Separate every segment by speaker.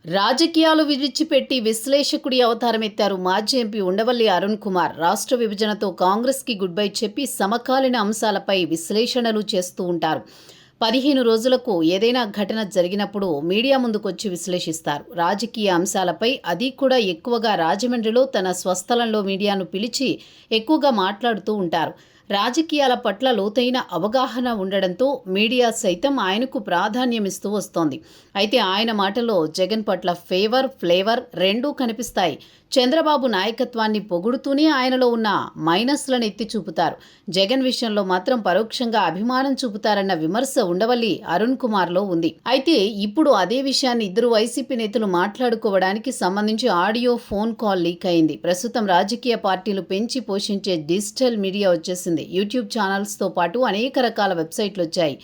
Speaker 1: రాజకీయాలు విడిచిపెట్టి విశ్లేషకుడి అవతారం ఎత్తారు మాజీ ఎంపీ ఉండవల్లి అరుణ్ కుమార్. రాష్ట్ర విభజనతో కాంగ్రెస్కి గుడ్ బై చెప్పి సమకాలీన అంశాలపై విశ్లేషణలు చేస్తూ ఉంటారు. 15 రోజులకు ఏదైనా ఘటన జరిగినప్పుడు మీడియా ముందుకొచ్చి విశ్లేషిస్తారు. రాజకీయ అంశాలపై, అది కూడా ఎక్కువగా రాజమండ్రిలో తన స్వస్థలంలో మీడియాను పిలిచి ఎక్కువగా మాట్లాడుతూ ఉంటారు. రాజకీయాల పట్ల లోతైన అవగాహన ఉండడంతో మీడియా సైతం ఆయనకు ప్రాధాన్యమిస్తూ వస్తోంది. అయితే ఆయన మాటలో జగన్ పట్ల ఫ్లేవర్ రెండూ కనిపిస్తాయి. చంద్రబాబు నాయకత్వాన్ని పొగుడుతూనే ఆయనలో ఉన్న మైనస్లను ఎత్తి చూపుతారు. జగన్ విషయంలో మాత్రం పరోక్షంగా అభిమానం చూపుతారన్న విమర్శ ఉండవల్లి అరుణ్ కుమార్లో ఉంది. అయితే ఇప్పుడు అదే విషయాన్ని ఇద్దరు వైసీపీ నేతలు మాట్లాడుకోవడానికి సంబంధించి ఆడియో ఫోన్ కాల్ లీక్ అయింది. ప్రస్తుతం రాజకీయ పార్టీలు పెంచి పోషించే డిజిటల్ మీడియా వచ్చేసింది. యూట్యూబ్ ఛానల్స్తో పాటు అనేక రకాల వెబ్సైట్లు వచ్చాయి.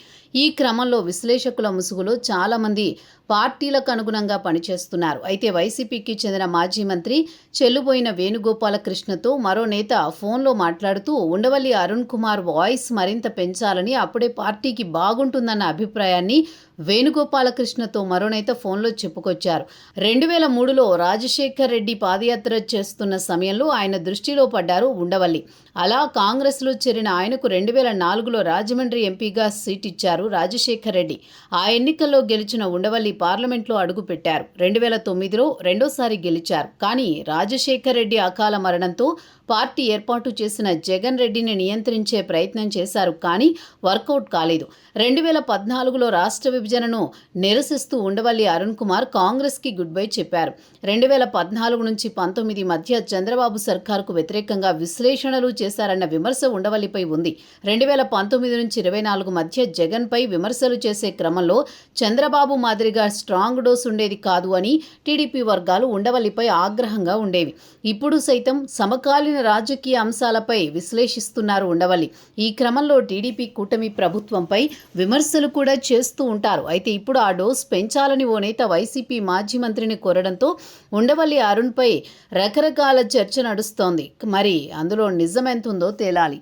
Speaker 1: ఈ క్రమంలో విశ్లేషకుల ముసుగులో చాలామంది పార్టీలకు అనుగుణంగా పనిచేస్తున్నారు. అయితే వైసీపీకి చెందిన మాజీ మంత్రి చెల్లుబోయిన వేణుగోపాలకృష్ణతో మరో నేత ఫోన్లో మాట్లాడుతూ ఉండవల్లి అరుణ్ కుమార్ వాయిస్ మరింత పెంచాలని, అప్పుడే పార్టీకి బాగుంటుందన్న అభిప్రాయాన్ని వేణుగోపాలకృష్ణతో మరో నేత ఫోన్లో చెప్పుకొచ్చారు. 2003లో రాజశేఖర్ రెడ్డి పాదయాత్ర చేస్తున్న సమయంలో ఆయన దృష్టిలో పడ్డారు ఉండవల్లి. అలా కాంగ్రెస్లో చేరిన ఆయనకు 2004లో రాజమండ్రి ఎంపీగా సీట్ ఇచ్చారు రాజశేఖర్ రెడ్డి. ఆ ఎన్నికల్లో గెలిచిన ఉండవల్లి పార్లమెంట్లో అడుగుపెట్టారు. 2009లో రెండోసారి గెలిచారు. కానీ రాజశేఖర్ రెడ్డి అకాల మరణంతో పార్టీ ఏర్పాటు చేసిన జగన్ రెడ్డిని నియంత్రించే ప్రయత్నం చేశారు. కానీ వర్కౌట్ కాలేదు. 2014లో రాష్ట్ర విభజనను నిరసిస్తూ ఉండవల్లి అరుణ్ కుమార్ కాంగ్రెస్కి గుడ్ బై చెప్పారు. 2014 నుంచి 19 మధ్య చంద్రబాబు సర్కార్కు వ్యతిరేకంగా విశ్లేషణలు చేశారన్న విమర్శ ఉండవల్లిపై ఉంది. 2019 నుంచి 24 మధ్య జగన్పై విమర్శలు చేసే క్రమంలో చంద్రబాబు మాదిరిగా స్ట్రాంగ్ డోస్ ఉండేది కాదు అని టీడీపీ వర్గాలు ఉండవల్లిపై ఆగ్రహంగా ఉండేవి. ఇప్పుడు సైతం సమకాలీన రాజకీయ అంశాలపై విశ్లేషిస్తున్నారు ఉండవల్లి. ఈ క్రమంలో టీడీపీ కూటమి ప్రభుత్వంపై విమర్శలు కూడా చేస్తూ ఉంటారు. అయితే ఇప్పుడు ఆ డోస్ పెంచాలని ఓ నేత వైసీపీ మాజీ మంత్రిని కోరడంతో ఉండవల్లి అరుణ్పై రకరకాల చర్చ నడుస్తోంది. మరి అందులో నిజమెంతుందో తేలాలి.